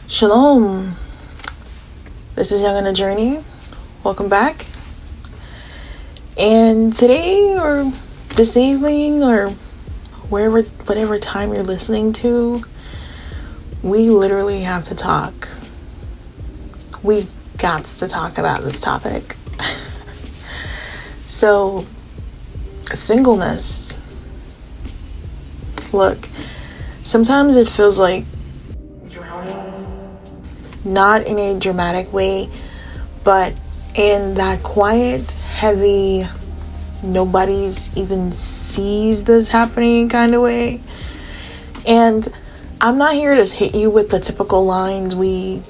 Shalom. This is Young on a Journey. Welcome back. And today or this evening or whatever time you're listening to, we literally have to talk. We got to talk about this topic. So, singleness. Look, sometimes it feels like not in a dramatic way, but in that quiet, heavy, nobody's even sees this happening kind of way. And I'm not here to hit you with the typical lines we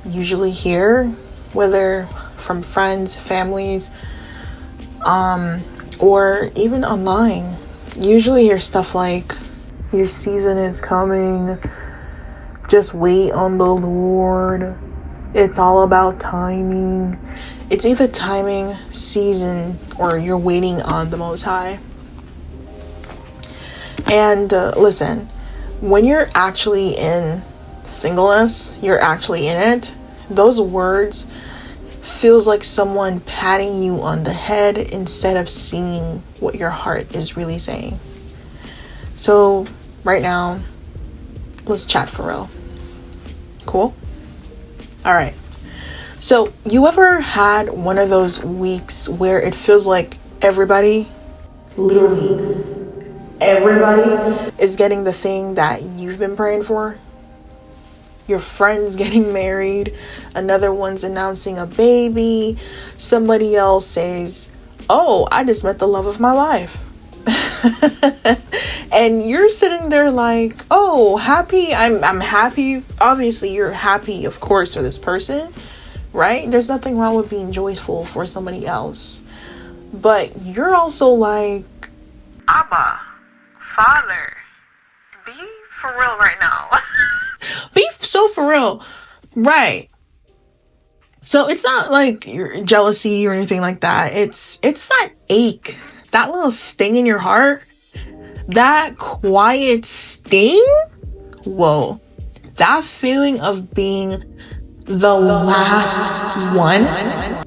usually hear, whether from friends, families, or even online. Usually hear stuff like, your season is coming, just wait on the Lord, it's all about timing. It's either timing, season, or you're waiting on the Most High. And listen, when you're actually in singleness, you're actually in it, those words feels like someone patting you on the head instead of singing what your heart is really saying. So right now, let's chat for real. Cool? Alright. So, you ever had one of those weeks where it feels like everybody, literally everybody, is getting the thing that you've been praying for? Your friend's getting married, another one's announcing a baby, somebody else says, "Oh, I just met the love of my life." And you're sitting there like, "Oh, happy, I'm happy." Obviously you're happy, of course, for this person, right? There's nothing wrong with being joyful for somebody else, but you're also like, "Abba, Father, be for real right now." Be so for real, right? So it's not like you're jealousy or anything like that. It's that ache, that little sting in your heart, that quiet sting. Whoa, that feeling of being the last one,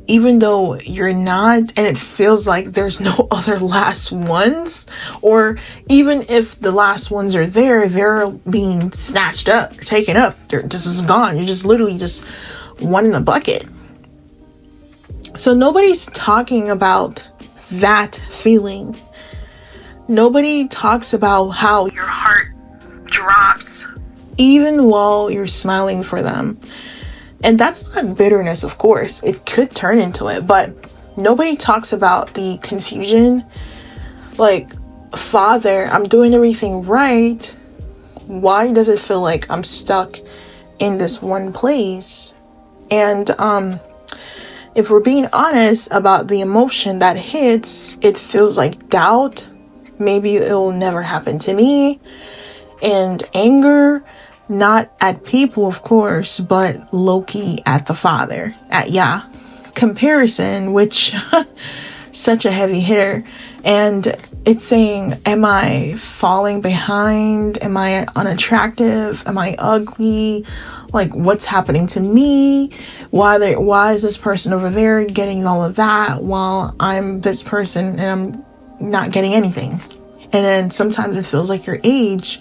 even though you're not, and it feels like there's no other last ones, or even if the last ones are there, they're being snatched up, taken up, they're just gone. You're just literally just one in a bucket. So nobody's talking about that feeling. Nobody talks about how your heart drops even while you're smiling for them. And that's not bitterness, of course. It could turn into it, but nobody talks about the confusion. Like, Father, I'm doing everything right. Why does it feel like I'm stuck in this one place? And if we're being honest about the emotion that hits, it feels like doubt. Maybe it will never happen to me. And anger, not at people, of course, but low-key at the Father, at Yah. Comparison, which such a heavy hitter. And it's saying, am I falling behind? Am I unattractive? Am I ugly? Like, what's happening to me? Why is this person over there getting all of that while I'm this person and I'm not getting anything? And then sometimes it feels like your age.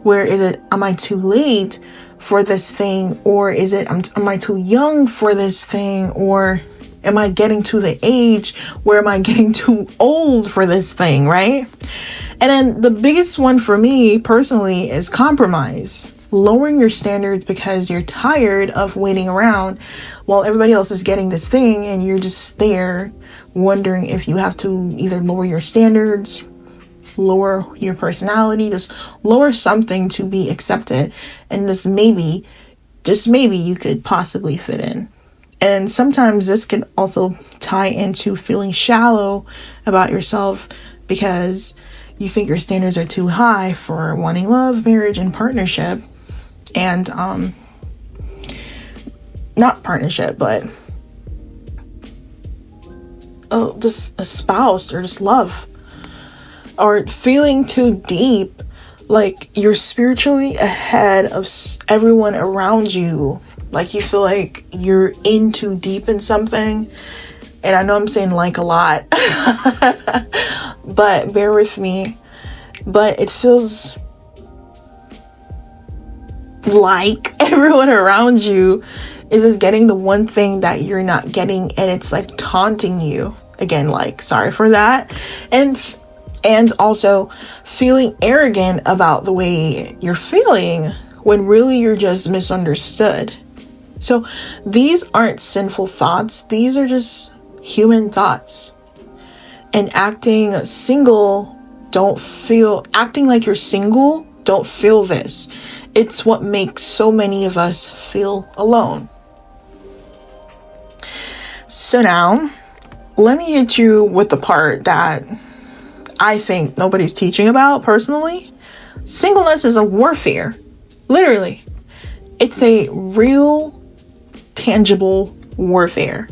Where is it? Am I too late for this thing? Or is it, am I too young for this thing? Or am I getting to the age where am I getting too old for this thing, right? And then the biggest one for me personally is compromise. Lowering your standards because you're tired of waiting around while everybody else is getting this thing and you're just there wondering if you have to either lower your standards, lower your personality, just lower something to be accepted, and just maybe you could possibly fit in. And sometimes this can also tie into feeling shallow about yourself because you think your standards are too high for wanting love, marriage, and partnership. And not partnership, but just a spouse or just love. Or feeling too deep, like you're spiritually ahead of everyone around you. Like you feel like you're in too deep in something. And I know I'm saying like a lot, but bear with me. But it feels like everyone around you is just getting the one thing that you're not getting, and it's like taunting you. Again, like, sorry for that. And also feeling arrogant about the way you're feeling when really you're just misunderstood. So these aren't sinful thoughts. These are just human thoughts. And acting like you're single, don't feel this. It's what makes so many of us feel alone. So now, let me hit you with the part that I think nobody's teaching about personally. Singleness is a warfare. Literally. It's a real, tangible warfare.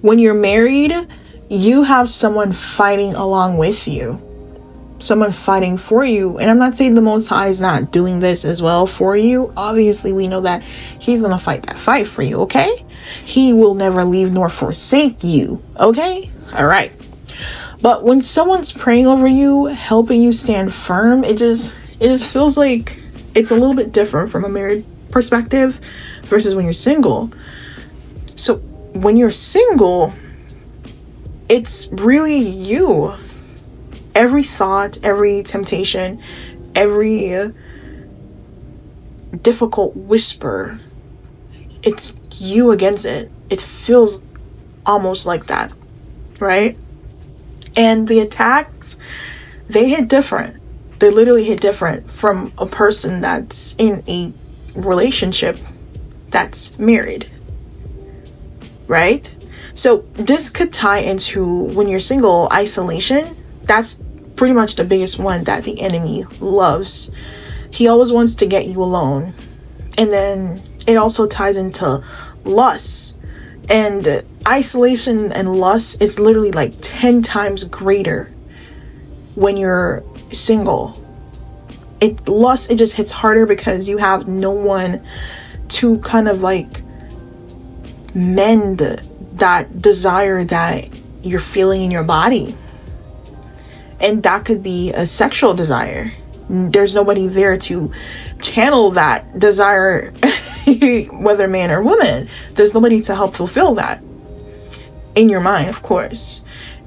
When you're married, you have someone fighting along with you. Someone fighting for you. And I'm not saying the Most High is not doing this as well for you. Obviously, we know that he's going to fight that fight for you, okay? He will never leave nor forsake you, okay? All right. But when someone's praying over you, helping you stand firm, it just feels like it's a little bit different from a married perspective versus when you're single. So when you're single, it's really you. Every thought, every temptation, every difficult whisper, it's you against it. It feels almost like that, right? And the attacks, they hit different. They literally hit different from a person that's in a relationship that's married, right? So this could tie into when you're single, isolation. That's pretty much the biggest one that the enemy loves. He always wants to get you alone. And then it also ties into lust. And isolation and lust is literally like 10 times greater when you're single. Lust, it just hits harder because you have no one to kind of like mend that desire that you're feeling in your body. And that could be a sexual desire. There's nobody there to channel that desire, whether man or woman. There's nobody to help fulfill that in your mind, of course.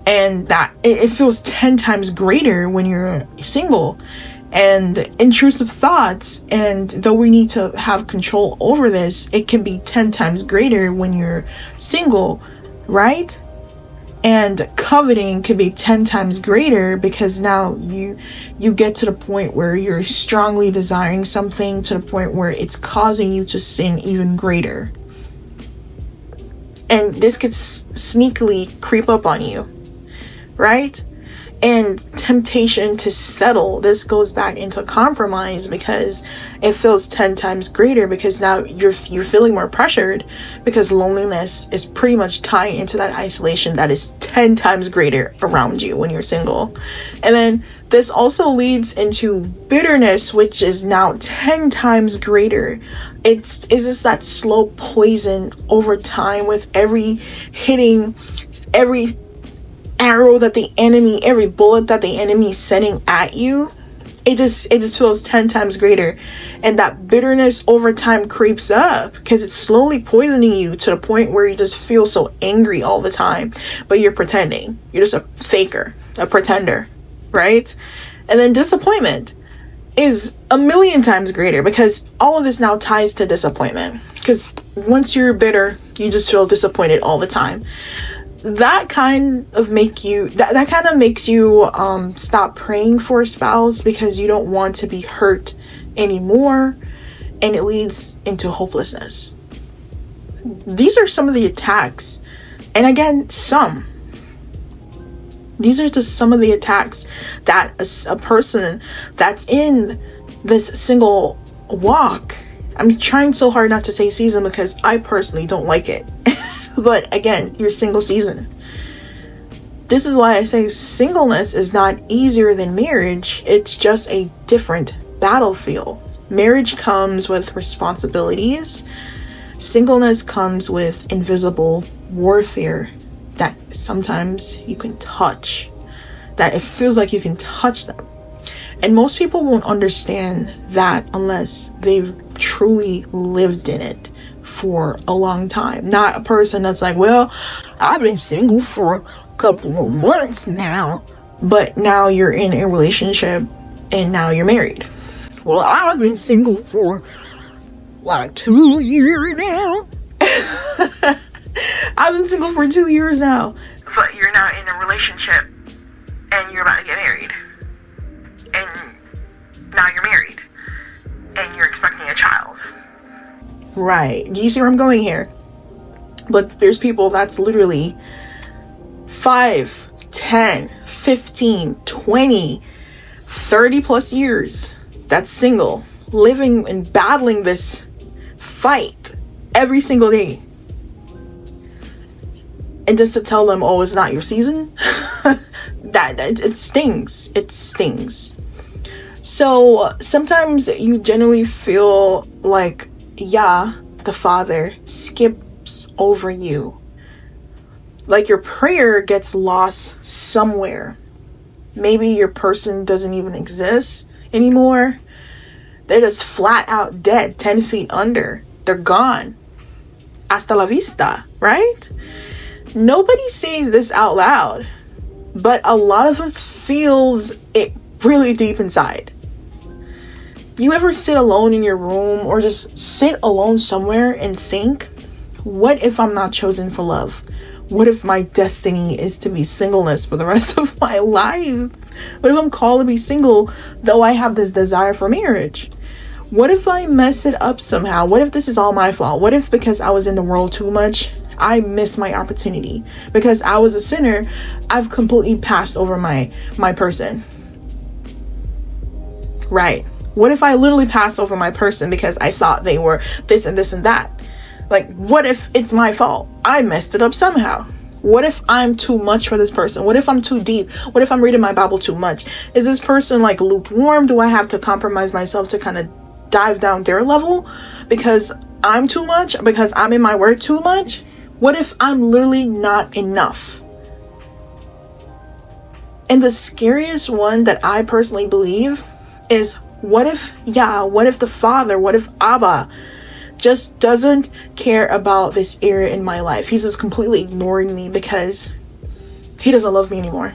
And that it feels 10 times greater when you're single. And intrusive thoughts, and though we need to have control over this, it can be 10 times greater when you're single, right? And coveting can be 10 times greater because now you get to the point where you're strongly desiring something to the point where it's causing you to sin even greater. And this could sneakily creep up on you, right? And temptation to settle, this goes back into compromise because it feels 10 times greater because now you're feeling more pressured because loneliness is pretty much tied into that isolation that is 10 times greater around you when you're single. And then this also leads into bitterness, which is now 10 times greater. It's just that slow poison over time with every arrow that the enemy, every bullet that the enemy is sending at you, it just feels 10 times greater. And that bitterness over time creeps up because it's slowly poisoning you to the point where you just feel so angry all the time, but you're pretending. You're just a faker, a pretender, right? And then disappointment is a million times greater because all of this now ties to disappointment. Because once you're bitter, you just feel disappointed all the time. That kind of makes you stop praying for a spouse because you don't want to be hurt anymore, and it leads into hopelessness. These are some of the attacks, and again, these are just some of the attacks that a person that's in this single walk. I'm trying so hard not to say season because I personally don't like it. But again, your single season. This is why I say singleness is not easier than marriage. It's just a different battlefield. Marriage comes with responsibilities. Singleness comes with invisible warfare that sometimes you can touch, that it feels like you can touch them. And most people won't understand that unless they've truly lived in it for a long time. Not a person that's like, well, I've been single for a couple of months now, but now you're in a relationship and now you're married. Well, I've been single for like 2 years now. I've been single for 2 years now. But you're not in a relationship and you're about to get married. And now you're married. And you're expecting a child. Right. Do you see where I'm going here? But there's people that's literally 5, 10, 15, 20, 30 plus years that's single, living and battling this fight every single day. And just to tell them, oh, it's not your season, that it stings. It stings. So sometimes you genuinely feel like, yeah, the Father skips over you. Like your prayer gets lost somewhere. Maybe your person doesn't even exist anymore. They're just flat out dead, 10 feet under. They're gone. Hasta la vista, right? Nobody says this out loud, but a lot of us feels it really deep inside. You ever sit alone in your room or just sit alone somewhere and think, what if I'm not chosen for love? What if my destiny is to be singleness for the rest of my life? What if I'm called to be single, though I have this desire for marriage? What if I mess it up somehow? What if this is all my fault? What if because I was in the world too much, I missed my opportunity? Because I was a sinner, I've completely passed over my person. Right. What if I literally passed over my person because I thought they were this and this and that? Like, what if it's my fault? I messed it up somehow. What if I'm too much for this person? What if I'm too deep? What if I'm reading my Bible too much? Is this person like lukewarm? Do I have to compromise myself to kind of dive down their level because I'm too much? Because I'm in my word too much? What if I'm literally not enough? And the scariest one that I personally believe is, what if the Father, what if Abba just doesn't care about this area in my life? He's just completely ignoring me because he doesn't love me anymore.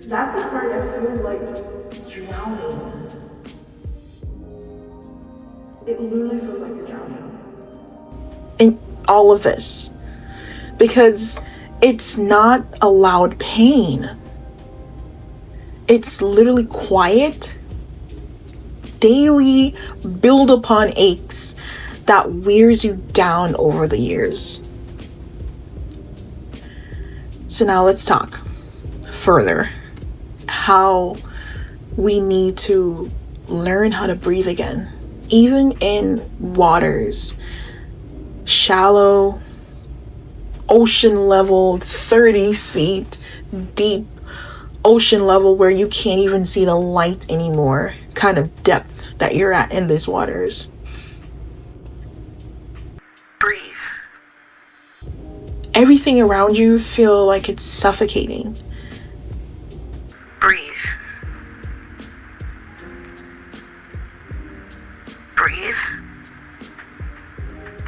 That's the part that feels like drowning. It literally feels like you're drowning in all of this because it's not a loud pain. It's literally quiet, daily build upon aches that wears you down over the years. So now let's talk further how we need to learn how to breathe again, even in waters shallow, ocean level, 30 feet deep ocean level where you can't even see the light anymore kind of depth that you're at in these waters. Breathe. Everything around you feel like it's suffocating. Breathe. Breathe.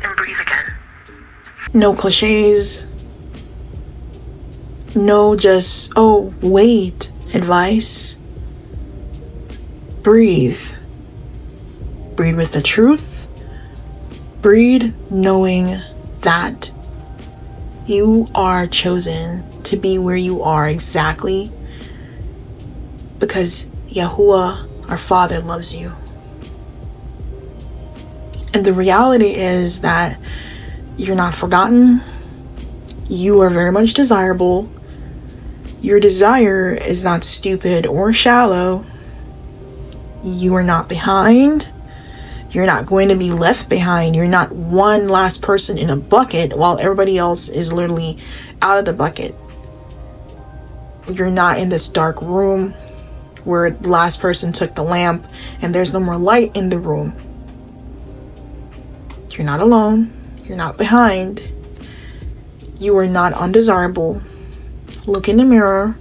And breathe again. No cliches. No just, oh, wait, advice. Breathe. Breathe with the truth. Breathe knowing that you are chosen to be where you are exactly because Yahuwah, our Father, loves you. And the reality is that you're not forgotten. You are very much desirable. Your desire is not stupid or shallow. You are not behind. You're not going to be left behind. You're not one last person in a bucket while everybody else is literally out of the bucket. You're not in this dark room where the last person took the lamp and there's no more light in the room. You're not alone. You're not behind. You are not undesirable. Look in the mirror.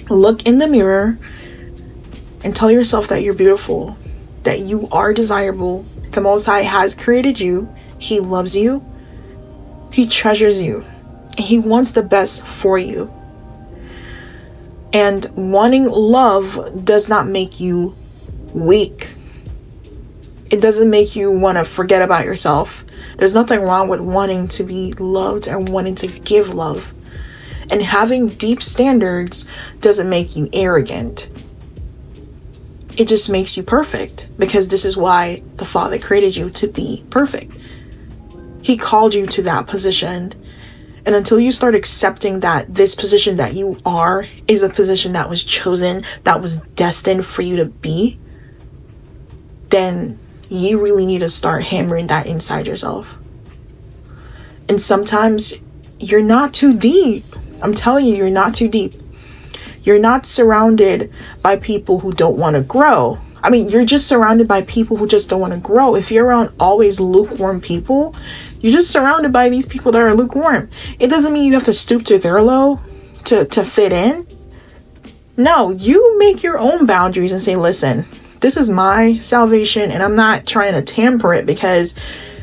Look in the mirror and tell yourself that you're beautiful, that you are desirable. The Most High has created you. He loves you. He treasures you. And He wants the best for you. And wanting love does not make you weak. It doesn't make you want to forget about yourself. There's nothing wrong with wanting to be loved and wanting to give love. And having deep standards doesn't make you arrogant. It just makes you perfect, because this is why the Father created you, to be perfect. He called you to that position. And until you start accepting that this position that you are is a position that was chosen, that was destined for you to be, then you really need to start hammering that inside yourself. And sometimes you're not too deep. I'm telling you, you're not too deep. You're not surrounded by people who don't want to grow. I mean, you're just surrounded by people who just don't want to grow. If you're around always lukewarm people, you're just surrounded by these people that are lukewarm. It doesn't mean you have to stoop to their low to fit in. No, you make your own boundaries and say, listen, this is my salvation and I'm not trying to tamper it because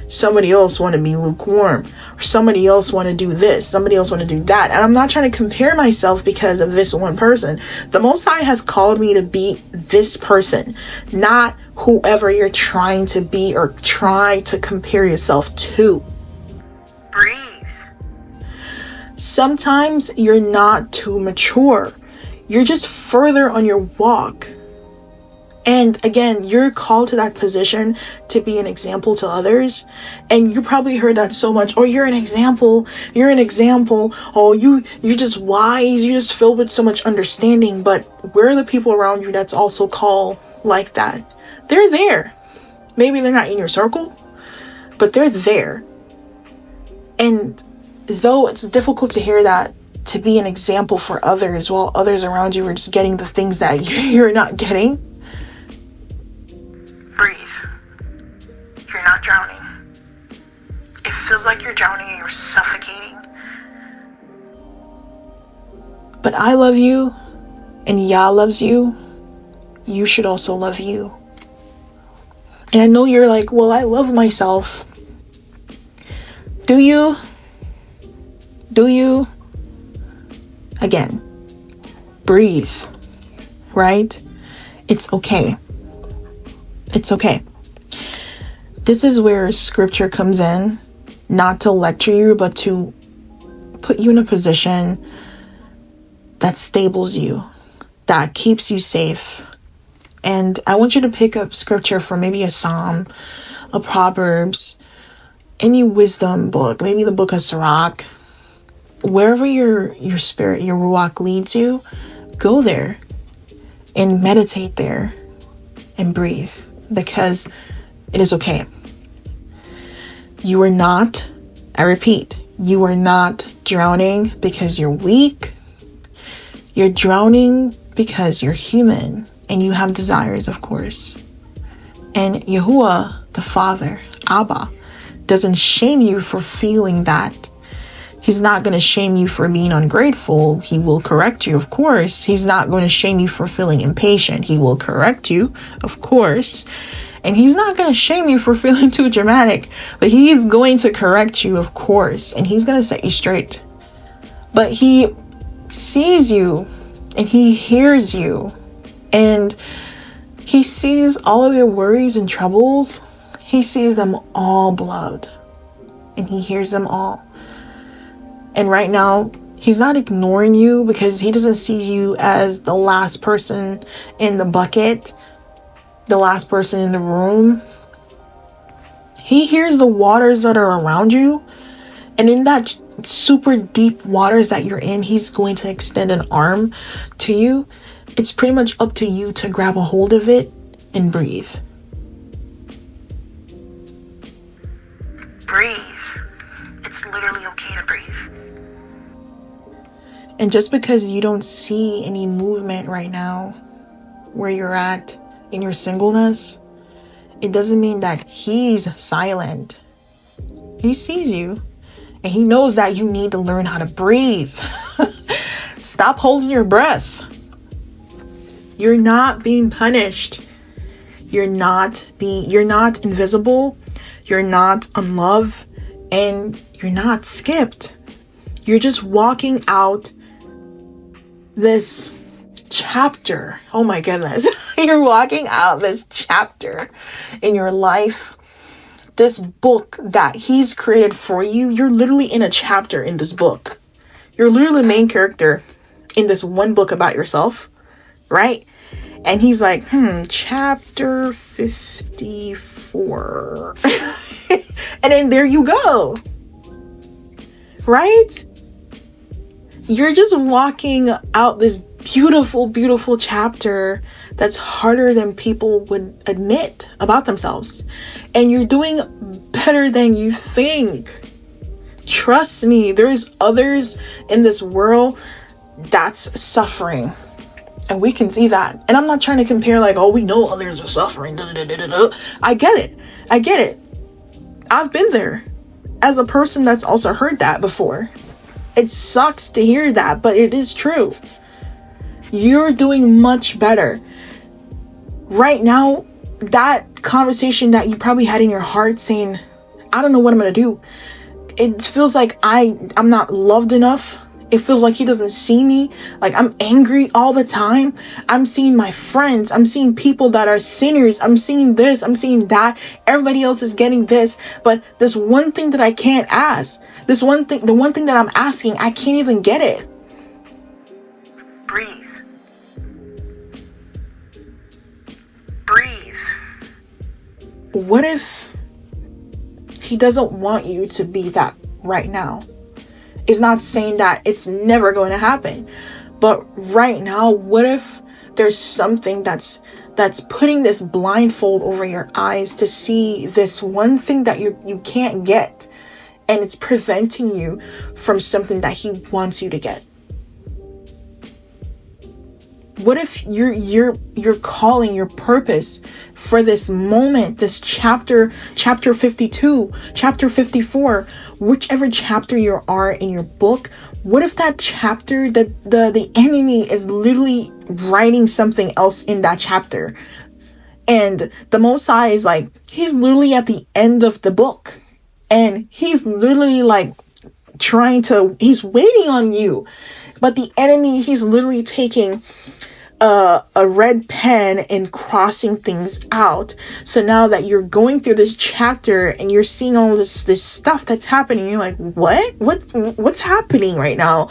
somebody else want to be lukewarm, or somebody else want to do this, somebody else want to do that. And I'm not trying to compare myself because of this one person. The Most High has called me to be this person, not whoever you're trying to be or try to compare yourself to. Breathe. Sometimes you're not too mature. You're just further on your walk. And again, you're called to that position to be an example to others. And you probably heard that so much. Oh, you're an example. You're an example. Oh, you're just wise. You're just filled with so much understanding. But where are the people around you that's also called like that? They're there. Maybe they're not in your circle, but they're there. And though it's difficult to hear that, to be an example for others while others around you are just getting the things that you're not getting, breathe. You're not drowning. It feels like you're drowning and you're suffocating. But I love you, and Yah loves you. You should also love you. And I know you're like, well, I love myself. Do you? Do you? Again, breathe, right? It's okay. It's okay. This is where scripture comes in, not to lecture you, but to put you in a position that stables you, that keeps you safe. And I want you to pick up scripture from maybe a Psalm, a Proverbs, any wisdom book, maybe the book of Sirach. Wherever your spirit, your Ruach leads you, go there and meditate there and breathe, because it is okay. You are not, I repeat, you are not drowning because you're weak. You're drowning because you're human and you have desires, of course. And Yahuwah, the Father, Abba, doesn't shame you for feeling that. He's not going to shame you for being ungrateful. He will correct you, of course. He's not going to shame you for feeling impatient. He will correct you, of course. And he's not going to shame you for feeling too dramatic. But he's going to correct you, of course. And he's going to set you straight. But he sees you and he hears you. And he sees all of your worries and troubles. He sees them all, beloved. And he hears them all. And right now, he's not ignoring you because he doesn't see you as the last person in the bucket, the last person in the room. He hears the waters that are around you. And in that super deep waters that you're in, he's going to extend an arm to you. It's pretty much up to you to grab a hold of it and breathe. breathe. It's literally okay to breathe. And just because you don't see any movement right now where you're at in your singleness, it doesn't mean that he's silent. He sees you and he knows that you need to learn how to breathe. Stop holding your breath. You're not being punished. You're not invisible. You're not unloved, and you're not skipped. You're just walking out this chapter. Oh my goodness. You're walking out this chapter in your life. This book that he's created for you. You're literally in a chapter in this book. You're literally the main character in this one book about yourself, right? And he's like, chapter 54. And then there you go. Right? You're just walking out this beautiful, beautiful chapter that's harder than people would admit about themselves. And you're doing better than you think. Trust me, there's others in this world that's suffering. And we can see that. And I'm not trying to compare like, oh, we know others are suffering. I get it. I've been there as a person that's also heard that before. It sucks to hear that, but it is true. You're doing much better. Right now, that conversation that you probably had in your heart saying, I don't know what I'm going to do. It feels like I'm not loved enough. It feels like he doesn't see me. Like I'm angry all the time. I'm seeing my friends. I'm seeing people that are sinners. I'm seeing this. I'm seeing that. Everybody else is getting this. But this one thing that I can't ask. The one thing that I'm asking, I can't even get it. Breathe. What if he doesn't want you to be that right now? It's not saying that it's never going to happen. But right now, what if there's something that's putting this blindfold over your eyes to see this one thing that you can't get, and it's preventing you from something that he wants you to get? What if you're calling your purpose for this moment, this chapter 52, chapter 54, whichever chapter you are in your book? What if that chapter, the enemy is literally writing something else in that chapter? And the Most High is like, he's literally at the end of the book. And he's literally like he's waiting on you. But the enemy, he's literally taking a red pen and crossing things out. So now that you're going through this chapter and you're seeing all this stuff that's happening, you're like, what's happening right now?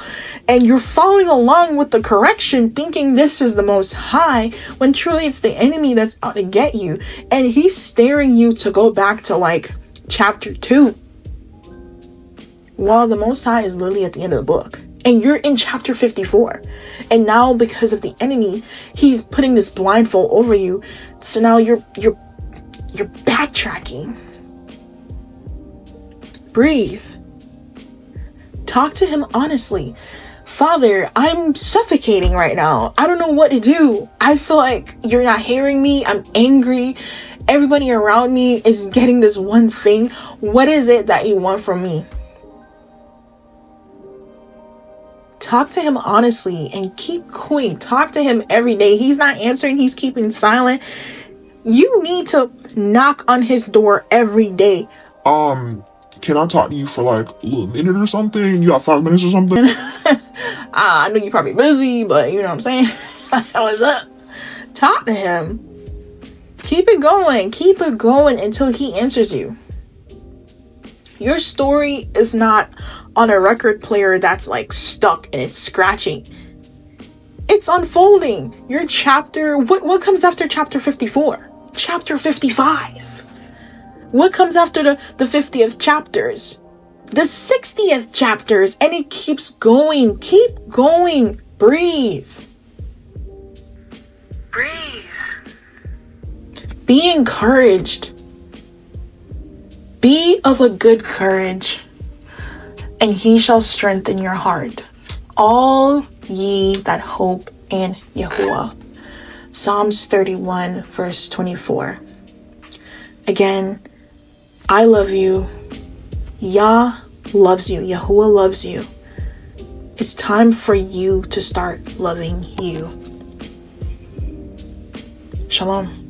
And you're following along with the correction, thinking this is the Most High, when truly it's the enemy that's out to get you. And he's staring you to go back to like chapter 2, while the Most High is literally at the end of the book. And you're in chapter 54. And now because of the enemy, he's putting this blindfold over you. So now you're backtracking. Breathe. Talk to him honestly. Father, I'm suffocating right now. I don't know what to do. I feel like you're not hearing me. I'm angry. Everybody around me is getting this one thing. What is it that you want from me? Talk to him honestly and keep going. Talk to him every day. He's not answering. He's keeping silent. You need to knock on his door every day. Can I talk to you for like a little minute or something? You got 5 minutes or something? I know you're probably busy, but you know what I'm saying? What's up? Talk to him. Keep it going. Keep it going until he answers you. Your story is not on a record player that's like stuck and it's scratching. It's unfolding. Your chapter, what comes after chapter 54? Chapter 55. What comes after the 50th chapters? The 60th chapters. And it keeps going. Keep going. Breathe. Breathe. Be encouraged. Be of a good courage, and he shall strengthen your heart. All ye that hope in Yahuwah. Psalms 31, verse 24. Again, I love you. Yah loves you. Yahuwah loves you. It's time for you to start loving you. Shalom.